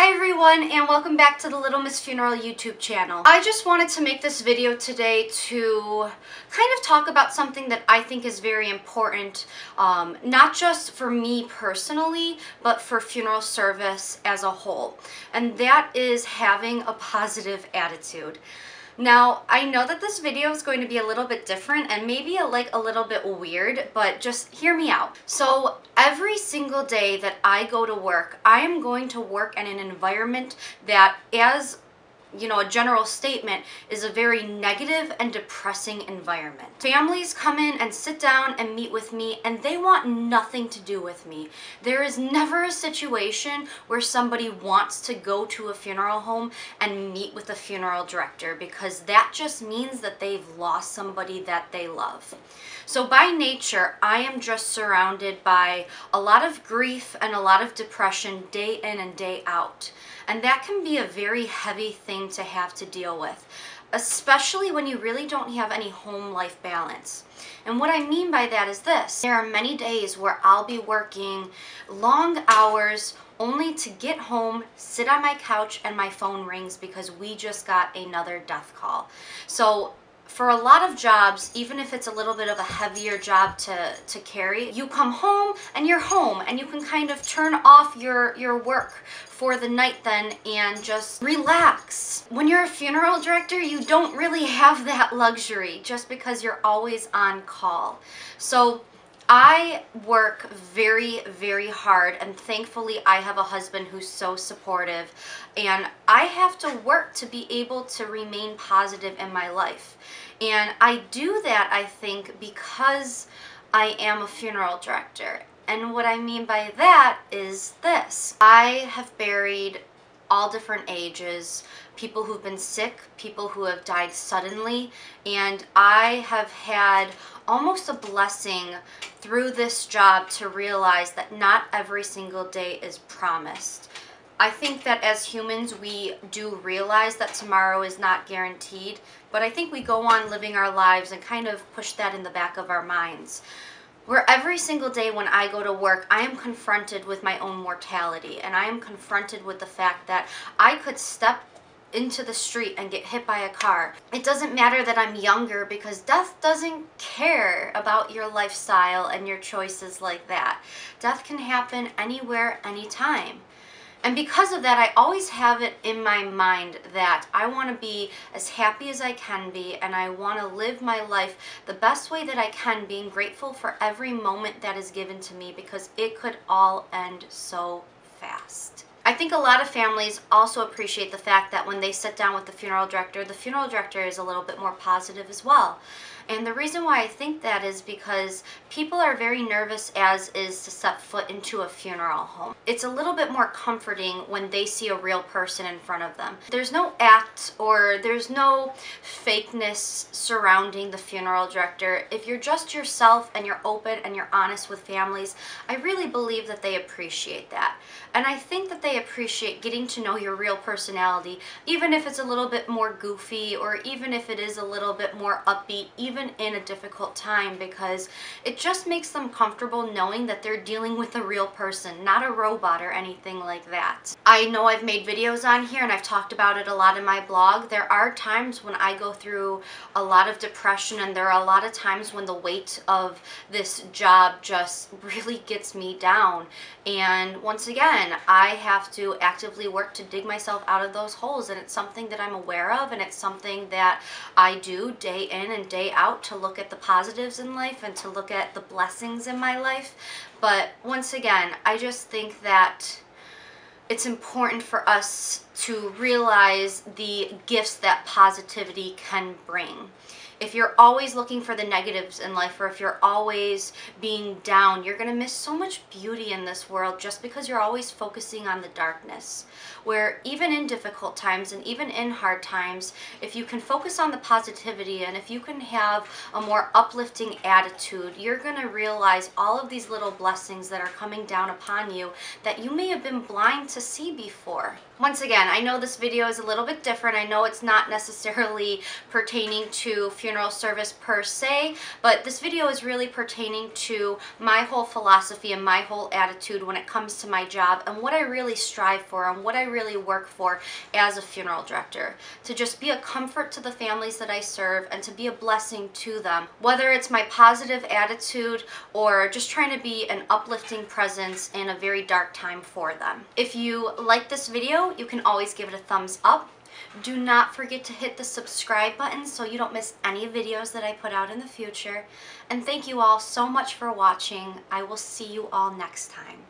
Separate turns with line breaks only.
Hi everyone, and welcome back to the Little Miss Funeral YouTube channel. I just wanted to make this video today to kind of talk about something that I think is very important, not just for me personally, but for funeral service as a whole. And that is having a positive attitude. Now, I know that this video is going to be a little bit different and maybe a little bit weird, but just hear me out. So every single day that I go to work, I am going to work in an environment that, as you know, a general statement, is a very negative and depressing environment. Families come in and sit down and meet with me, and they want nothing to do with me. There is never a situation where somebody wants to go to a funeral home and meet with a funeral director, because that just means that they've lost somebody that they love. So by nature, I am just surrounded by a lot of grief and a lot of depression day in and day out. And that can be a very heavy thing to have to deal with, especially when you really don't have any home life balance. And what I mean by that is this: there are many days where I'll be working long hours only to get home, sit on my couch, and my phone rings because we just got another death call. So for a lot of jobs, even if it's a little bit of a heavier job to carry, you come home and you're home and you can kind of turn off your work for the night then and just relax. When you're a funeral director, you don't really have that luxury just because you're always on call. So I work very, very hard, and thankfully I have a husband who's so supportive, and I have to work to be able to remain positive in my life. And I do that, I think, because I am a funeral director. And what I mean by that is this: I have buried all different ages, people who've been sick, people who have died suddenly, and I have had almost a blessing through this job to realize that not every single day is promised. I think that as humans, we do realize that tomorrow is not guaranteed, but I think we go on living our lives and kind of push that in the back of our minds. Where every single day when I go to work, I am confronted with my own mortality, and I am confronted with the fact that I could step into the street and get hit by a car. It doesn't matter that I'm younger, because death doesn't care about your lifestyle and your choices like that. Death can happen anywhere, anytime. And because of that, I always have it in my mind that I want to be as happy as I can be, and I want to live my life the best way that I can, being grateful for every moment that is given to me, because it could all end so fast. I think a lot of families also appreciate the fact that when they sit down with the funeral director is a little bit more positive as well. And the reason why I think that is because people are very nervous, as is, to step foot into a funeral home. It's a little bit more comforting when they see a real person in front of them. There's no act or there's no fakeness surrounding the funeral director. If you're just yourself and you're open and you're honest with families, I really believe that they appreciate that. And I think that they appreciate getting to know your real personality, even if it's a little bit more goofy, or even if it is a little bit more upbeat, even in a difficult time, because it just makes them comfortable knowing that they're dealing with a real person, not a robot or anything like that. I know I've made videos on here and I've talked about it a lot in my blog. There are times when I go through a lot of depression, and there are a lot of times when the weight of this job just really gets me down. And once again, I have to actively work to dig myself out of those holes, and it's something that I'm aware of, and it's something that I do day in and day out to look at the positives in life and to look at the blessings in my life. But once again, I just think that it's important for us to realize the gifts that positivity can bring. If you're always looking for the negatives in life, or if you're always being down, you're going to miss so much beauty in this world just because you're always focusing on the darkness. Where even in difficult times and even in hard times, if you can focus on the positivity and if you can have a more uplifting attitude, you're going to realize all of these little blessings that are coming down upon you that you may have been blind to see before. Once again, I know this video is a little bit different. I know it's not necessarily pertaining to funeral funeral service per se, but this video is really pertaining to my whole philosophy and my whole attitude when it comes to my job and what I really strive for and what I really work for as a funeral director. To just be a comfort to the families that I serve and to be a blessing to them, whether it's my positive attitude or just trying to be an uplifting presence in a very dark time for them. If you like this video, you can always give it a thumbs up. Do not forget to hit the subscribe button so you don't miss any videos that I put out in the future. And thank you all so much for watching. I will see you all next time.